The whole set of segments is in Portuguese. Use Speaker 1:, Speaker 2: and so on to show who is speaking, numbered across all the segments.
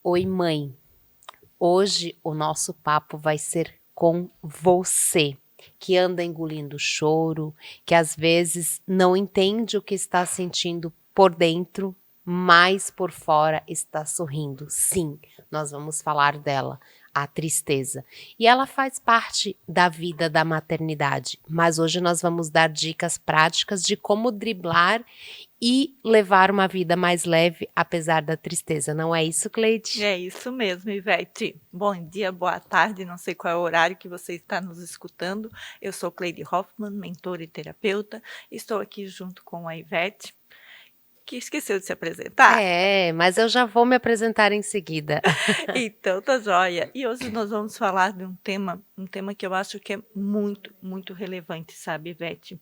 Speaker 1: Oi, mãe. Hoje o nosso papo vai ser com você, que anda engolindo choro, que às vezes não entende o que está sentindo por dentro, mas por fora está sorrindo. Sim, nós vamos falar dela, a tristeza. E ela faz parte da vida da maternidade, mas hoje nós vamos dar dicas práticas de como driblar e levar uma vida mais leve, apesar da tristeza. Não é isso, Cleide?
Speaker 2: É isso mesmo, Ivete. Bom dia, boa tarde, não sei qual é o horário que você está nos escutando. Eu sou Cleide Hoffmann, mentora e terapeuta. Estou aqui junto com a Ivete, que esqueceu de se apresentar.
Speaker 1: Mas eu já vou me apresentar em seguida.
Speaker 2: Então tá joia. E hoje nós vamos falar de um tema que eu acho que é muito, muito relevante, sabe, Ivete?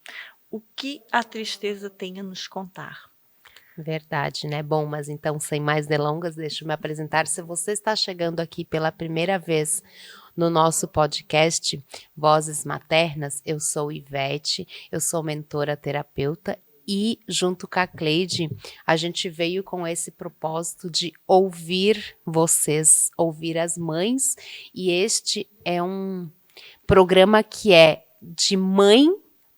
Speaker 2: O que a tristeza tem a nos contar?
Speaker 1: Verdade, né? Bom, mas então, sem mais delongas, deixa eu me apresentar. Se você está chegando aqui pela primeira vez no nosso podcast Vozes Maternas, eu sou Ivete, eu sou mentora terapeuta e, junto com a Cleide, a gente veio com esse propósito de ouvir vocês, ouvir as mães, e este é um programa que é de mãe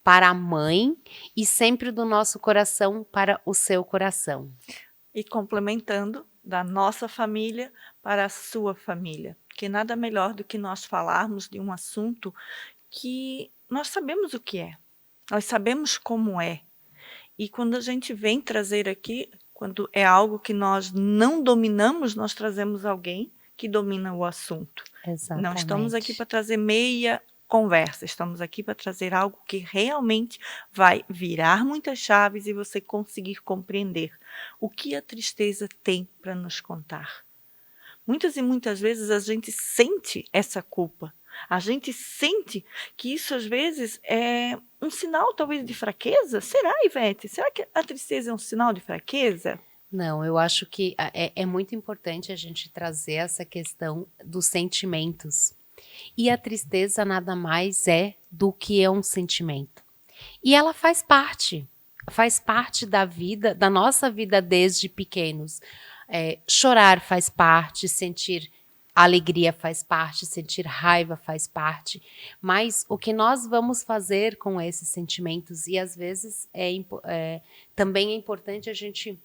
Speaker 1: para a mãe e sempre do nosso coração para o seu coração.
Speaker 2: E complementando, da nossa família para a sua família, que nada melhor do que nós falarmos de um assunto que nós sabemos o que é, nós sabemos como é. E quando a gente vem trazer aqui, quando é algo que nós não dominamos, nós trazemos alguém que domina o assunto. Não estamos aqui para
Speaker 1: Exatamente.
Speaker 2: trazer meia conversa, estamos aqui para trazer algo que realmente vai virar muitas chaves e você conseguir compreender o que a tristeza tem para nos contar. Muitas e muitas vezes a gente sente essa culpa, a gente sente que isso às vezes é um sinal talvez de fraqueza. Será, Ivete? Será que a tristeza é um sinal de fraqueza?
Speaker 1: Não, eu acho que é muito importante a gente trazer essa questão dos sentimentos. E a tristeza nada mais é do que é um sentimento. E ela faz parte da vida, da nossa vida desde pequenos. Chorar faz parte, sentir alegria faz parte, sentir raiva faz parte, mas o que nós vamos fazer com esses sentimentos, e às vezes também é importante a gente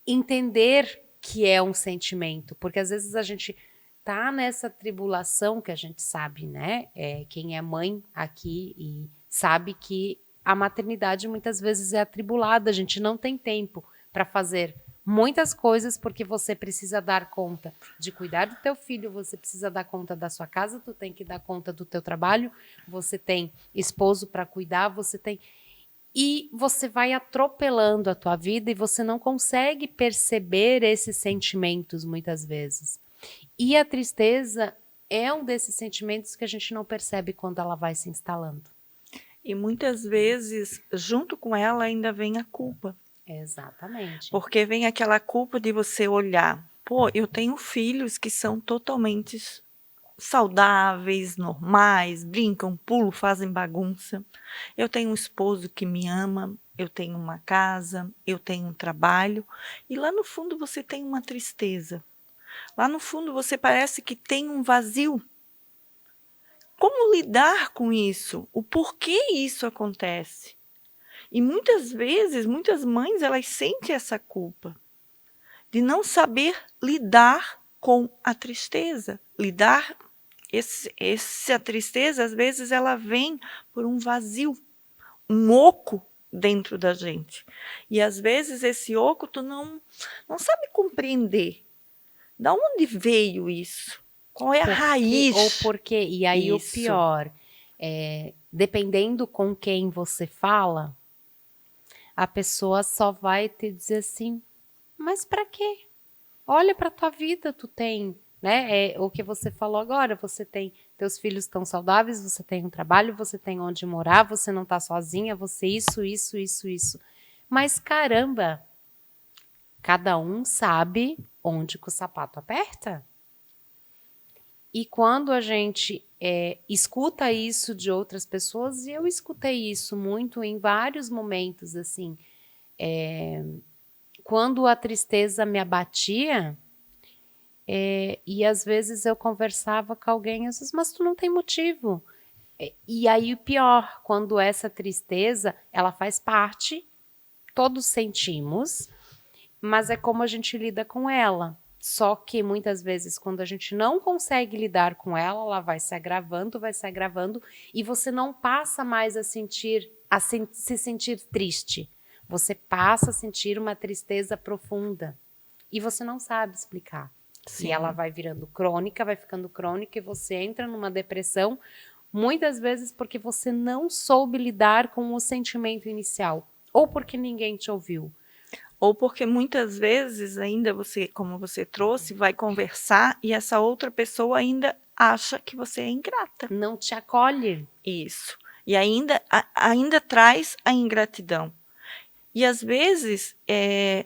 Speaker 1: entender que é um sentimento, porque às vezes a gente tá nessa tribulação que a gente sabe, né? Quem é mãe aqui e sabe que a maternidade muitas vezes é atribulada, a gente não tem tempo para fazer muitas coisas porque você precisa dar conta de cuidar do teu filho, você precisa dar conta da sua casa, tu tem que dar conta do teu trabalho, você tem esposo para cuidar, você tem... E você vai atropelando a tua vida e você não consegue perceber esses sentimentos muitas vezes. E a tristeza é um desses sentimentos que a gente não percebe quando ela vai se instalando.
Speaker 2: E muitas vezes, junto com ela, ainda vem a culpa.
Speaker 1: Exatamente.
Speaker 2: Porque vem aquela culpa de você olhar, pô, eu tenho filhos que são totalmente saudáveis, normais, brincam, pulam, fazem bagunça. Eu tenho um esposo que me ama, eu tenho uma casa, eu tenho um trabalho, e lá no fundo você tem uma tristeza. Lá no fundo você parece que tem um vazio. Como lidar com isso? O porquê isso acontece? E muitas vezes, muitas mães, elas sentem essa culpa de não saber lidar com a tristeza. Essa tristeza, às vezes, ela vem por um vazio, um oco dentro da gente. E às vezes esse oco tu não sabe compreender. Da onde veio isso? Qual é a raiz?
Speaker 1: Ou porque, e aí
Speaker 2: Isso.
Speaker 1: o pior, dependendo com quem você fala, a pessoa só vai te dizer assim, mas para quê? Olha para tua vida, tu tem, né? É o que você falou agora, você tem, teus filhos estão saudáveis, você tem um trabalho, você tem onde morar, você não tá sozinha, você isso. Mas caramba, cada um sabe onde que o sapato aperta. E quando a gente escuta isso de outras pessoas, e eu escutei isso muito em vários momentos, assim, quando a tristeza me abatia, E às vezes eu conversava com alguém, às vezes, mas tu não tem motivo. E aí o pior, quando essa tristeza, ela faz parte, todos sentimos, mas é como a gente lida com ela. Só que muitas vezes, quando a gente não consegue lidar com ela, ela vai se agravando, e você não passa mais a se sentir triste. Você passa a sentir uma tristeza profunda. E você não sabe explicar.
Speaker 2: Sim.
Speaker 1: E ela vai virando crônica, vai ficando crônica, e você entra numa depressão, muitas vezes porque você não soube lidar com o sentimento inicial. Ou porque ninguém te ouviu.
Speaker 2: Ou porque muitas vezes ainda você, como você trouxe, vai conversar e essa outra pessoa ainda acha que você é ingrata.
Speaker 1: Não te acolhe.
Speaker 2: Isso. E ainda traz a ingratidão. E às vezes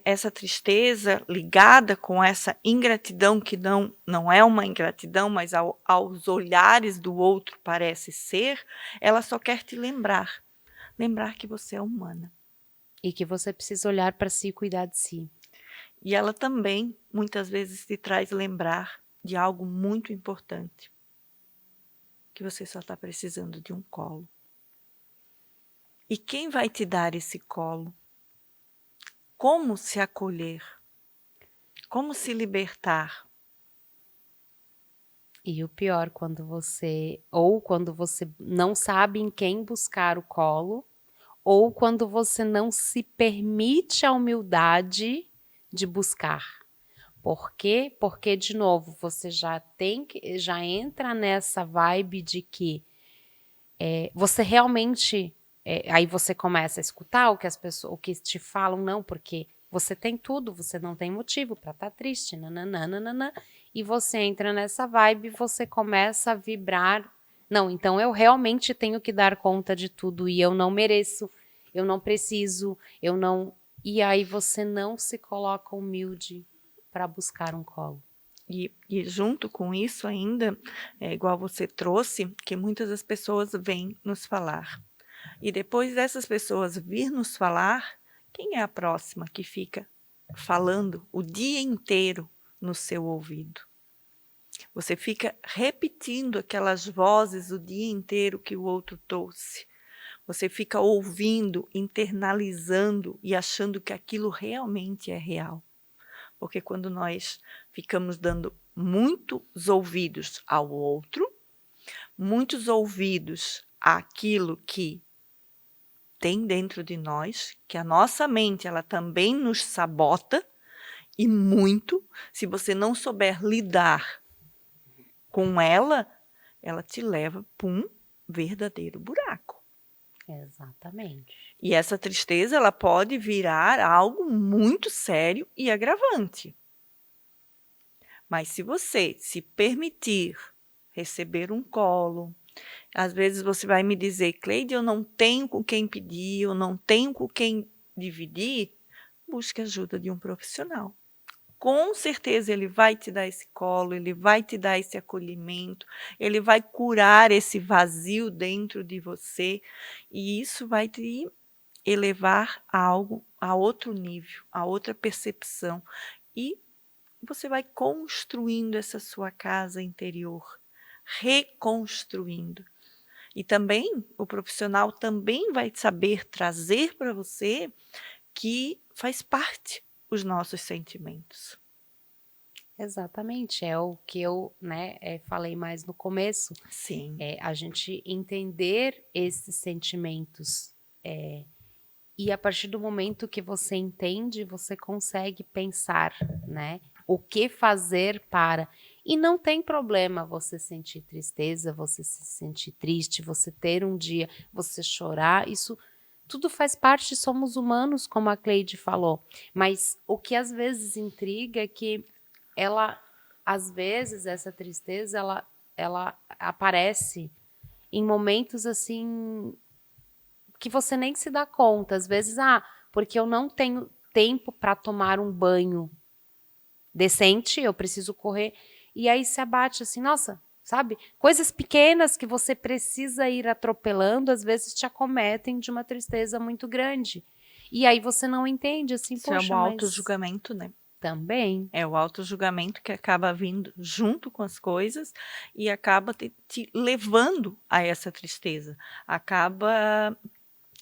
Speaker 2: essa tristeza ligada com essa ingratidão, que não é uma ingratidão, mas aos olhares do outro parece ser, ela só quer te lembrar que você é humana.
Speaker 1: E que você precisa olhar para si e cuidar de si.
Speaker 2: E ela também, muitas vezes, te traz lembrar de algo muito importante. Que você só está precisando de um colo. E quem vai te dar esse colo? Como se acolher? Como se libertar?
Speaker 1: E o pior, quando você não sabe em quem buscar o colo, ou quando você não se permite a humildade de buscar. Por quê? Porque, de novo, você já entra nessa vibe de que você realmente... aí você começa a escutar o que te falam, não, porque você tem tudo, você não tem motivo para estar triste, nananana, e você entra nessa vibe, você começa a vibrar, não, então eu realmente tenho que dar conta de tudo e eu não mereço, eu não preciso, eu não... E aí você não se coloca humilde para buscar um colo.
Speaker 2: E junto com isso ainda, igual você trouxe, que muitas das pessoas vêm nos falar. E depois dessas pessoas vir nos falar, quem é a próxima que fica falando o dia inteiro no seu ouvido? Você fica repetindo aquelas vozes o dia inteiro que o outro trouxe. Você fica ouvindo, internalizando e achando que aquilo realmente é real. Porque quando nós ficamos dando muitos ouvidos ao outro, muitos ouvidos àquilo que tem dentro de nós, que a nossa mente ela também nos sabota, e muito, se você não souber lidar com ela te leva para um verdadeiro buraco.
Speaker 1: Exatamente.
Speaker 2: E essa tristeza ela pode virar algo muito sério e agravante. Mas se você se permitir receber um colo, às vezes você vai me dizer, Cleide, eu não tenho com quem pedir, eu não tenho com quem dividir, busque ajuda de um profissional. Com certeza ele vai te dar esse colo, ele vai te dar esse acolhimento, ele vai curar esse vazio dentro de você e isso vai te elevar a outro nível, a outra percepção e você vai construindo essa sua casa interior, reconstruindo. E também o profissional também vai saber trazer para você que faz parte os nossos sentimentos.
Speaker 1: Exatamente, é o que eu falei mais no começo.
Speaker 2: Sim.
Speaker 1: A gente entender esses sentimentos. E a partir do momento que você entende, você consegue pensar, né? O que fazer para... E não tem problema você sentir tristeza, você se sentir triste, você ter um dia, você chorar, isso tudo faz parte, somos humanos, como a Cleide falou. Mas o que às vezes intriga é que às vezes, essa tristeza, ela aparece em momentos assim que você nem se dá conta. Às vezes, porque eu não tenho tempo para tomar um banho decente, eu preciso correr. E aí se abate assim, nossa, sabe? Coisas pequenas que você precisa ir atropelando, às vezes te acometem de uma tristeza muito grande. E aí você não entende, assim,
Speaker 2: Isso é um auto-julgamento, né?
Speaker 1: Também.
Speaker 2: É o autojulgamento que acaba vindo junto com as coisas e acaba te levando a essa tristeza. Acaba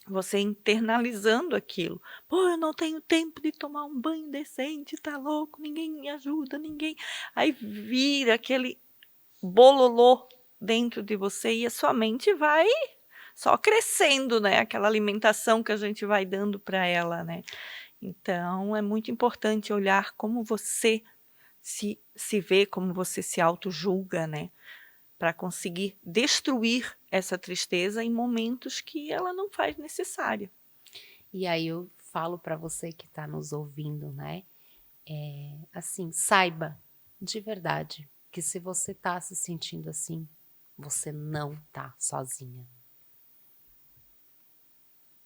Speaker 2: você internalizando aquilo. Pô, eu não tenho tempo de tomar um banho decente, tá louco, ninguém me ajuda, ninguém. Aí vira aquele bololô dentro de você e a sua mente vai só crescendo, né? Aquela alimentação que a gente vai dando para ela, né? Então, é muito importante olhar como você se vê, como você se auto-julga, né? Para conseguir destruir essa tristeza em momentos que ela não faz necessária.
Speaker 1: E aí eu falo para você que está nos ouvindo, né? Assim, saiba de verdade que se você está se sentindo assim, você não está sozinha.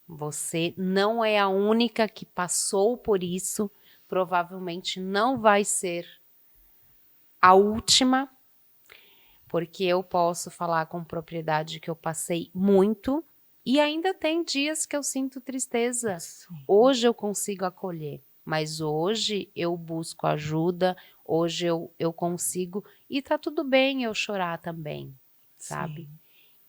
Speaker 1: Você não é a única que passou por isso, provavelmente não vai ser a última, porque eu posso falar com propriedade que eu passei muito e ainda tem dias que eu sinto tristeza.
Speaker 2: Sim.
Speaker 1: Hoje eu consigo acolher, mas hoje eu busco ajuda, hoje eu consigo e tá tudo bem eu chorar também, sabe?
Speaker 2: Sim.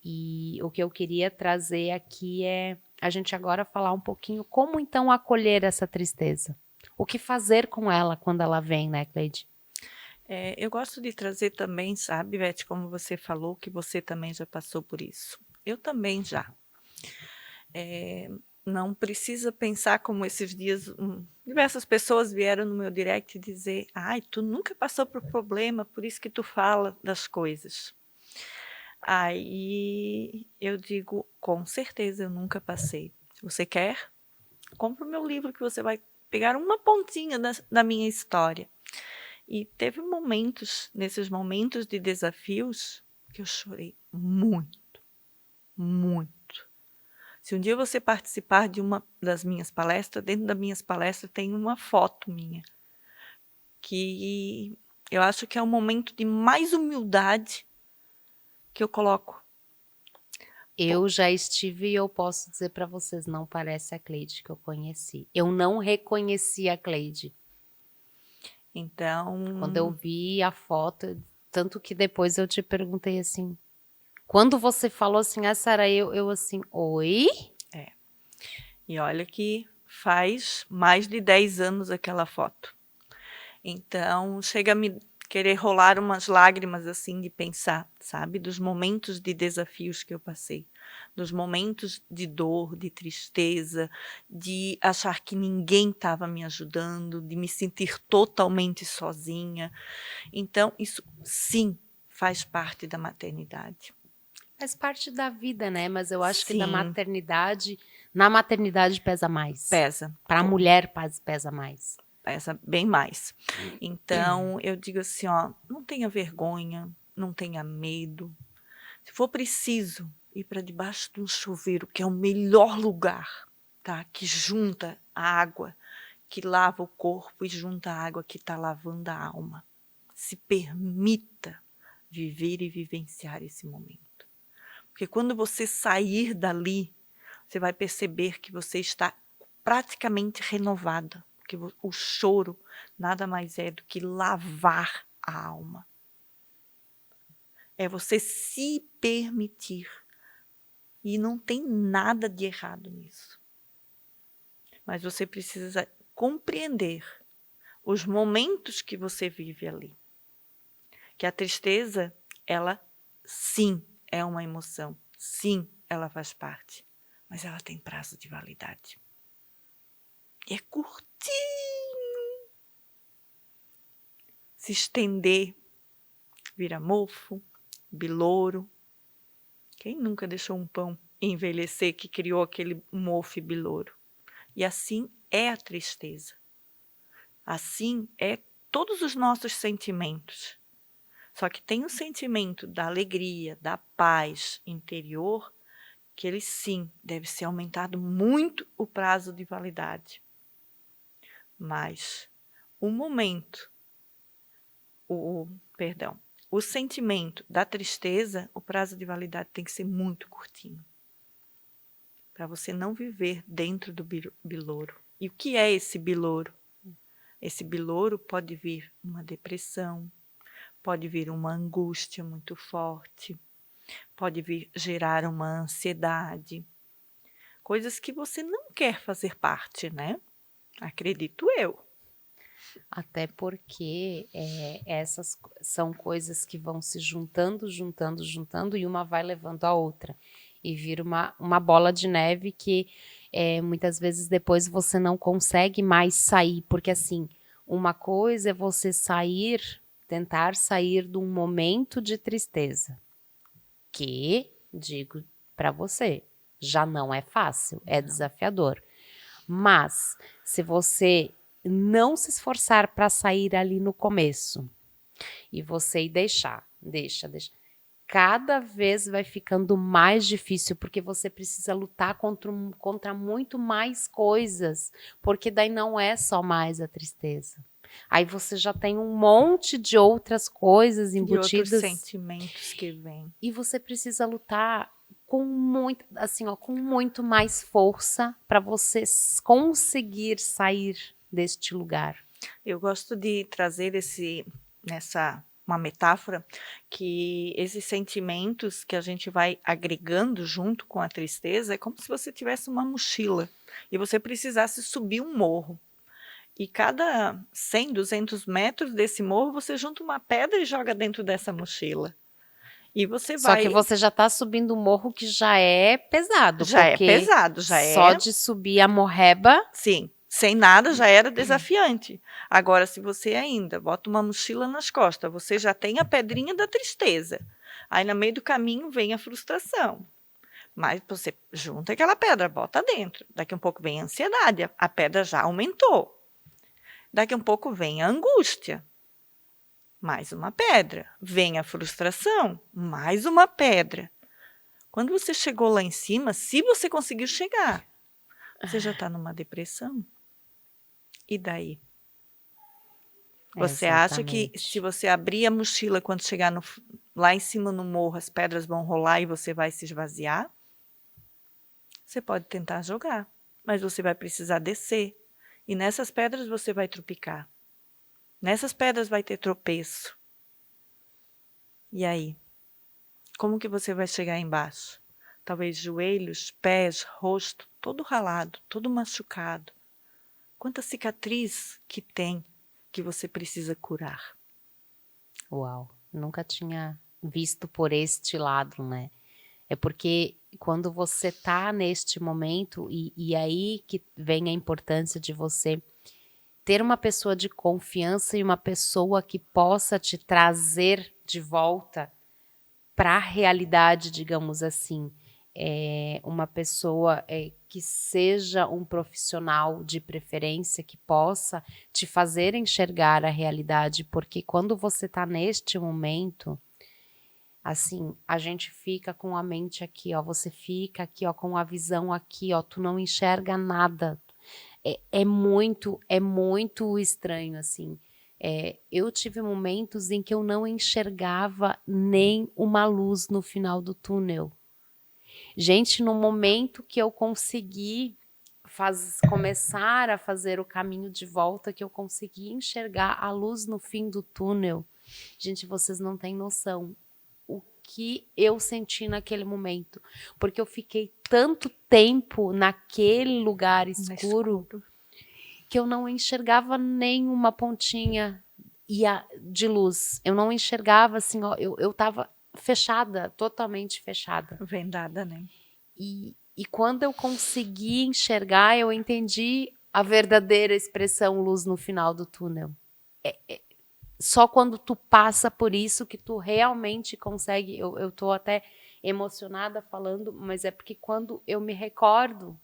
Speaker 1: E o que eu queria trazer aqui é a gente agora falar um pouquinho como então acolher essa tristeza. O que fazer com ela quando ela vem, né, Cleide?
Speaker 2: Eu gosto de trazer também, sabe, Beth, como você falou, que você também já passou por isso. Eu também já. Não precisa pensar como esses dias diversas pessoas vieram no meu direct dizer: ai, tu nunca passou por problema, por isso que tu fala das coisas. Aí eu digo: com certeza eu nunca passei. Se você quer, compra o meu livro que você vai pegar uma pontinha da minha história. E teve momentos, nesses momentos de desafios, que eu chorei muito, muito. Se um dia você participar de uma das minhas palestras, dentro das minhas palestras tem uma foto minha, que eu acho que é o momento de mais humildade que eu coloco.
Speaker 1: Eu já estive e eu posso dizer para vocês, não parece a Cleide que eu conheci. Eu não reconheci a Cleide. Quando eu
Speaker 2: Então,
Speaker 1: vi a foto, tanto que depois eu te perguntei assim, quando você falou assim, essa era eu assim, oi?
Speaker 2: e olha que faz mais de 10 anos aquela foto. Então, chega a me querer rolar umas lágrimas assim de pensar, sabe, dos momentos de desafios que eu passei, dos momentos de dor, de tristeza, de achar que ninguém estava me ajudando, de me sentir totalmente sozinha. Então, isso sim faz parte da maternidade.
Speaker 1: Faz parte da vida, né? Mas eu acho que da
Speaker 2: Sim,
Speaker 1: maternidade, na maternidade pesa mais.
Speaker 2: pesa.
Speaker 1: Para a mulher pesa mais.
Speaker 2: Pesa bem mais. Então, eu digo assim, ó, não tenha vergonha, não tenha medo. Se for preciso ir para debaixo de um chuveiro, que é o melhor lugar, tá? Que junta a água, que lava o corpo e junta a água que está lavando a alma. Se permita viver e vivenciar esse momento. Porque quando você sair dali, você vai perceber que você está praticamente renovada. Porque o choro nada mais é do que lavar a alma. É você se permitir. E não tem nada de errado nisso. Mas você precisa compreender os momentos que você vive ali. Que a tristeza, ela sim é uma emoção. Sim, ela faz parte. Mas ela tem prazo de validade. É curtinho. Se estender, vira mofo, bilouro. Quem nunca deixou um pão envelhecer que criou aquele mofo e bilouro? E assim é a tristeza. Assim é todos os nossos sentimentos. Só que tem o sentimento da alegria, da paz interior, que ele sim deve ser aumentado muito o prazo de validade. Mas o momento, perdão, o sentimento da tristeza, o prazo de validade tem que ser muito curtinho. Para você não viver dentro do bilouro. E o que é esse bilouro? Esse bilouro pode vir uma depressão, pode vir uma angústia muito forte, pode vir gerar uma ansiedade, coisas que você não quer fazer parte, né? Acredito eu.
Speaker 1: Até porque essas são coisas que vão se juntando, juntando, juntando, e uma vai levando a outra. E vira uma bola de neve que muitas vezes depois você não consegue mais sair. Porque assim, uma coisa é você sair, tentar sair de um momento de tristeza. Que, digo para você, já não é fácil, é desafiador. Mas, se você não se esforçar para sair ali no começo, e você ir deixa, cada vez vai ficando mais difícil, porque você precisa lutar contra muito mais coisas, porque daí não é só mais a tristeza. Aí você já tem um monte de outras coisas
Speaker 2: E outros
Speaker 1: embutidas
Speaker 2: sentimentos que vêm.
Speaker 1: e você precisa lutar com muito, assim, ó, com muito mais força para você conseguir sair deste lugar.
Speaker 2: Eu gosto de trazer uma metáfora, que esses sentimentos que a gente vai agregando junto com a tristeza, é como se você tivesse uma mochila e você precisasse subir um morro. E cada 100, 200 metros desse morro, você junta uma pedra e joga dentro dessa mochila. E você
Speaker 1: Só que
Speaker 2: vai...
Speaker 1: você já está subindo um morro que já é pesado,
Speaker 2: Já é
Speaker 1: porque
Speaker 2: pesado, já
Speaker 1: só
Speaker 2: é...
Speaker 1: de subir a morreba.
Speaker 2: Sim, sem nada já era desafiante. Agora, se você ainda bota uma mochila nas costas, você já tem a pedrinha da tristeza. Aí, no meio do caminho, vem a frustração. Mas você junta aquela pedra, bota dentro. Daqui a um pouco vem a ansiedade, a pedra já aumentou. Daqui a um pouco vem a angústia. Mais uma pedra. Vem a frustração, mais uma pedra. Quando você chegou lá em cima, se você conseguiu chegar, você já está numa depressão. E daí? Você acha que se você abrir a mochila quando chegar lá em cima no morro, as pedras vão rolar e você vai se esvaziar? Você pode tentar jogar, mas você vai precisar descer. E nessas pedras você vai tropicar. Nessas pedras vai ter tropeço. E aí? Como que você vai chegar embaixo? Talvez joelhos, pés, rosto, todo ralado, todo machucado. Quanta cicatriz que tem que você precisa curar.
Speaker 1: Uau, nunca tinha visto por este lado, né? É porque quando você tá neste momento, e aí que vem a importância de você ter uma pessoa de confiança e uma pessoa que possa te trazer de volta para a realidade, digamos assim. Uma pessoa que seja um profissional de preferência, que possa te fazer enxergar a realidade, porque quando você está neste momento, assim, a gente fica com a mente aqui, ó, você fica aqui, ó, com a visão aqui, ó, tu não enxerga nada. É muito estranho, assim. Eu tive momentos em que eu não enxergava nem uma luz no final do túnel. Gente, no momento que eu consegui começar a fazer o caminho de volta, que eu consegui enxergar a luz no fim do túnel, gente, vocês não têm noção o que eu senti naquele momento, porque eu fiquei tanto tempo naquele lugar escuro que eu não enxergava nenhuma pontinha de luz. Eu não enxergava assim, ó, eu tava fechada, totalmente fechada.
Speaker 2: Vendada, né?
Speaker 1: E quando eu consegui enxergar, eu entendi a verdadeira expressão luz no final do túnel. Só quando tu passa por isso que tu realmente consegue. Eu tô até emocionada falando, mas é porque quando eu me recordo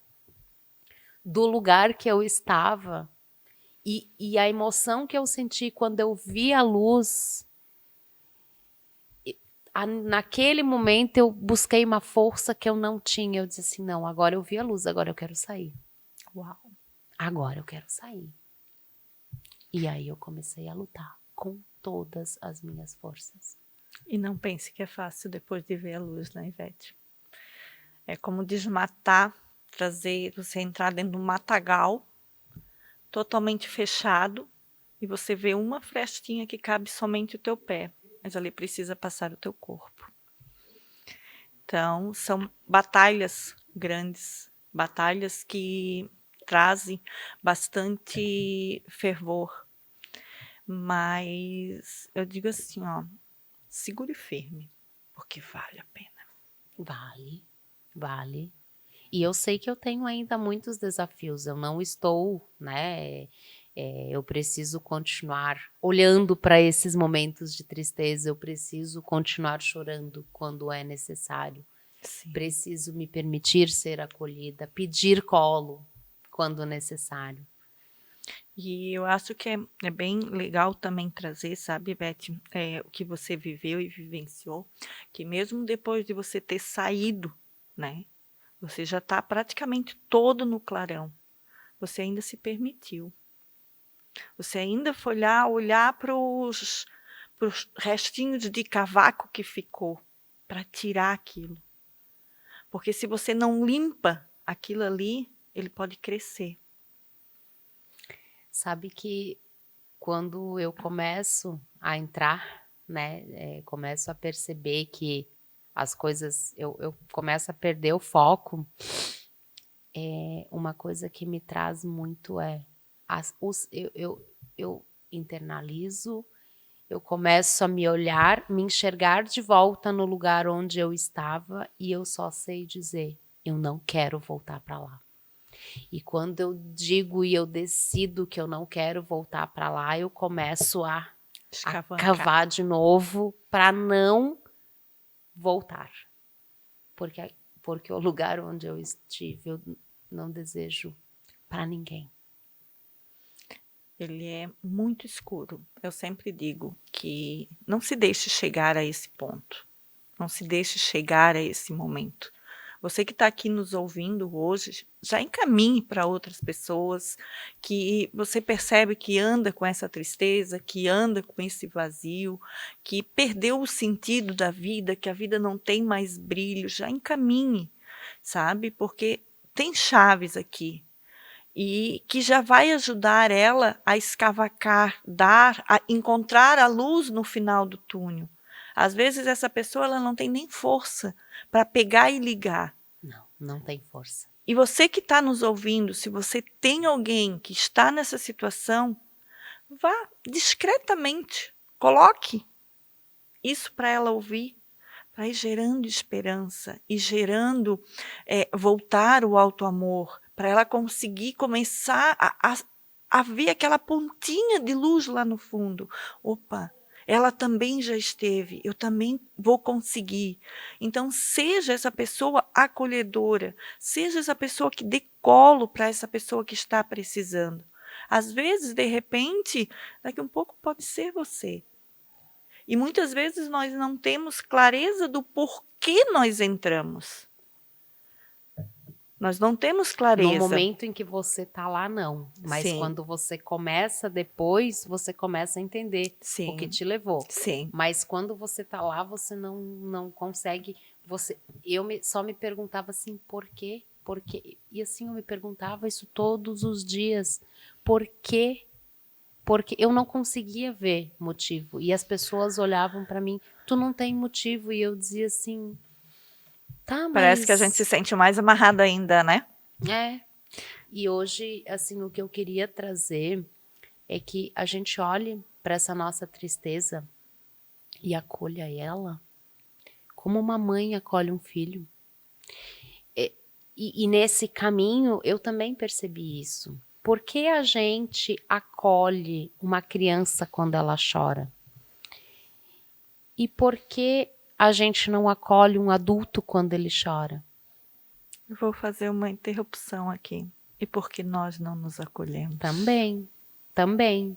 Speaker 1: do lugar que eu estava e a emoção que eu senti quando eu vi a luz, naquele momento eu busquei uma força que eu não tinha. Eu disse assim, não, agora eu vi a luz, agora eu quero sair.
Speaker 2: Uau!
Speaker 1: Agora eu quero sair. E aí eu comecei a lutar com todas as minhas forças.
Speaker 2: E não pense que é fácil depois de ver a luz, né, Ivete? É como desmatar, você entrar dentro de um matagal, totalmente fechado, e você vê uma frestinha que cabe somente o teu pé, mas ali precisa passar o teu corpo. Então, são batalhas grandes, batalhas que trazem bastante fervor, mas eu digo assim, ó, segure firme, porque vale a pena.
Speaker 1: Vale, vale. E eu sei que eu tenho ainda muitos desafios. Eu não estou, né? Eu preciso continuar olhando para esses momentos de tristeza. Eu preciso continuar chorando quando é necessário.
Speaker 2: Sim.
Speaker 1: Preciso me permitir ser acolhida, pedir colo quando necessário.
Speaker 2: E eu acho que é bem legal também trazer, sabe, Beth, o que você viveu e vivenciou, que mesmo depois de você ter saído, né, você já está praticamente todo no clarão, você ainda se permitiu. Você ainda foi lá olhar para os restinhos de cavaco que ficou, para tirar aquilo. Porque se você não limpa aquilo ali, ele pode crescer.
Speaker 1: Sabe que quando eu começo a entrar, né, começo a perceber que as coisas, eu começo a perder o foco, uma coisa que me traz muito eu internalizo, eu começo a me olhar, me enxergar de volta no lugar onde eu estava e eu só sei dizer, eu não quero voltar para lá. E quando eu digo e eu decido que eu não quero voltar para lá, eu começo a cavar de novo para não voltar. Porque o lugar onde eu estive, eu não desejo para ninguém.
Speaker 2: Ele é muito escuro. Eu sempre digo que não se deixe chegar a esse ponto. Não se deixe chegar a esse momento. Você que está aqui nos ouvindo hoje, já encaminhe para outras pessoas que você percebe que anda com essa tristeza, que anda com esse vazio, que perdeu o sentido da vida, que a vida não tem mais brilho. Já encaminhe, sabe? Porque tem chaves aqui. E que já vai ajudar ela a escavacar, a encontrar a luz no final do túnel. Às vezes essa pessoa ela não tem nem força para pegar e ligar.
Speaker 1: Não tem força.
Speaker 2: E você que está nos ouvindo, se você tem alguém que está nessa situação, vá discretamente, coloque isso para ela ouvir, para ir gerando esperança e gerando voltar o auto-amor, para ela conseguir começar a ver aquela pontinha de luz lá no fundo. Opa, ela também já esteve, eu também vou conseguir. Então, seja essa pessoa acolhedora, seja essa pessoa que dê colo para essa pessoa que está precisando. Às vezes, de repente, daqui um pouco pode ser você. E muitas vezes nós não temos clareza do porquê nós entramos. Nós não temos clareza.
Speaker 1: No momento em que você está lá, não. Mas
Speaker 2: Sim.
Speaker 1: quando você começa depois, você começa a entender
Speaker 2: Sim.
Speaker 1: o que te levou.
Speaker 2: Sim.
Speaker 1: Mas quando você está lá, você não consegue. Só me perguntava assim, por quê? Por quê? E assim, eu me perguntava isso todos os dias. Por quê? Porque eu não conseguia ver motivo. E as pessoas olhavam para mim, tu não tem motivo. E eu dizia assim, tá, mas...
Speaker 2: Parece que a gente se sente mais amarrada ainda, né?
Speaker 1: É. E hoje, assim, o que eu queria trazer é que a gente olhe para essa nossa tristeza e acolha ela como uma mãe acolhe um filho. E nesse caminho, eu também percebi isso. Por que a gente acolhe uma criança quando ela chora? E por que a gente não acolhe um adulto quando ele chora?
Speaker 2: Eu vou fazer uma interrupção aqui. E por que nós não nos acolhemos?
Speaker 1: Também.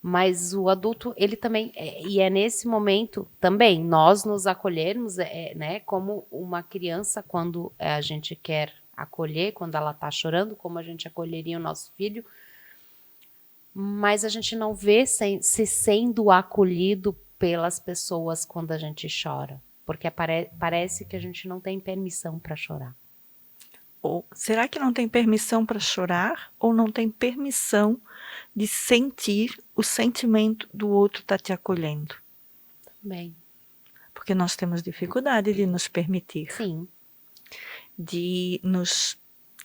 Speaker 1: Mas o adulto, ele também, e é nesse momento também, nós nos acolhermos, né, como uma criança quando a gente quer acolher, quando ela está chorando, como a gente acolheria o nosso filho, mas a gente não vê se sendo acolhido pelas pessoas quando a gente chora, porque parece que a gente não tem permissão para chorar.
Speaker 2: Ou será que não tem permissão para chorar? Ou não tem permissão de sentir o sentimento do outro tá te acolhendo?
Speaker 1: Bem,
Speaker 2: Porque nós temos dificuldade de nos permitir,
Speaker 1: sim,
Speaker 2: de nos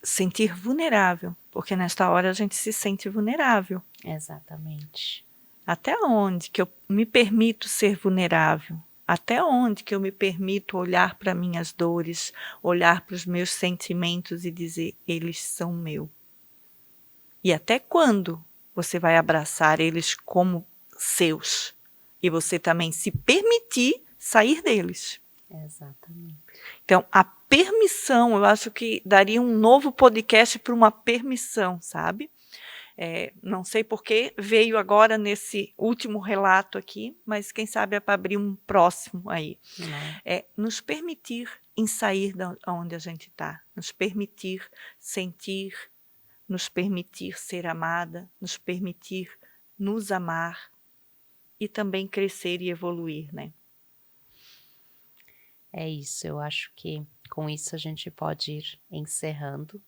Speaker 2: sentir vulnerável, porque nesta hora a gente se sente vulnerável.
Speaker 1: exatamente.
Speaker 2: Até onde que eu me permito ser vulnerável? Até onde que eu me permito olhar para minhas dores, olhar para os meus sentimentos e dizer, eles são meu? E até quando você vai abraçar eles como seus? E você também se permitir sair deles.
Speaker 1: Exatamente.
Speaker 2: Então, a permissão, eu acho que daria um novo podcast para uma permissão, sabe? Não sei porque veio agora nesse último relato aqui, mas quem sabe é para abrir um próximo aí.
Speaker 1: Né?
Speaker 2: Nos permitir em sair de onde a gente está, nos permitir sentir, nos permitir ser amada, nos permitir nos amar e também crescer e evoluir, né?
Speaker 1: É isso, eu acho que com isso a gente pode ir encerrando,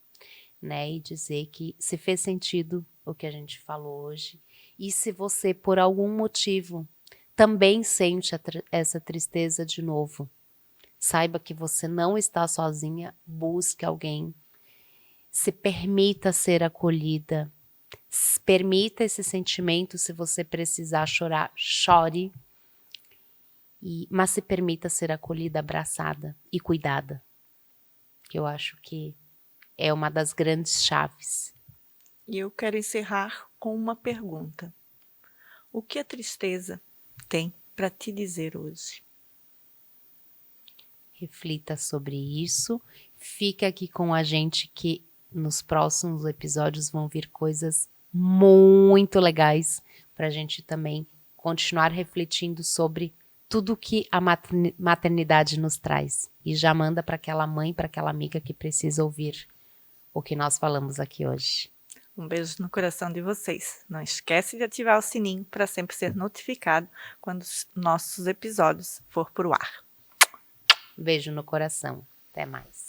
Speaker 1: né, e dizer que se fez sentido o que a gente falou hoje, e se você por algum motivo também sente essa tristeza de novo, saiba que você não está sozinha, busque alguém, se permita ser acolhida, permita esse sentimento, se você precisar chorar, chore, mas se permita ser acolhida, abraçada e cuidada, que eu acho que é uma das grandes chaves.
Speaker 2: E eu quero encerrar com uma pergunta. O que a tristeza tem para te dizer hoje?
Speaker 1: Reflita sobre isso, fica aqui com a gente que nos próximos episódios vão vir coisas muito legais para a gente também continuar refletindo sobre tudo que a maternidade nos traz. E já manda para aquela mãe, para aquela amiga que precisa ouvir o que nós falamos aqui hoje.
Speaker 2: Um beijo no coração de vocês. Não esquece de ativar o sininho para sempre ser notificado quando os nossos episódios for pro ar.
Speaker 1: Beijo no coração. Até mais.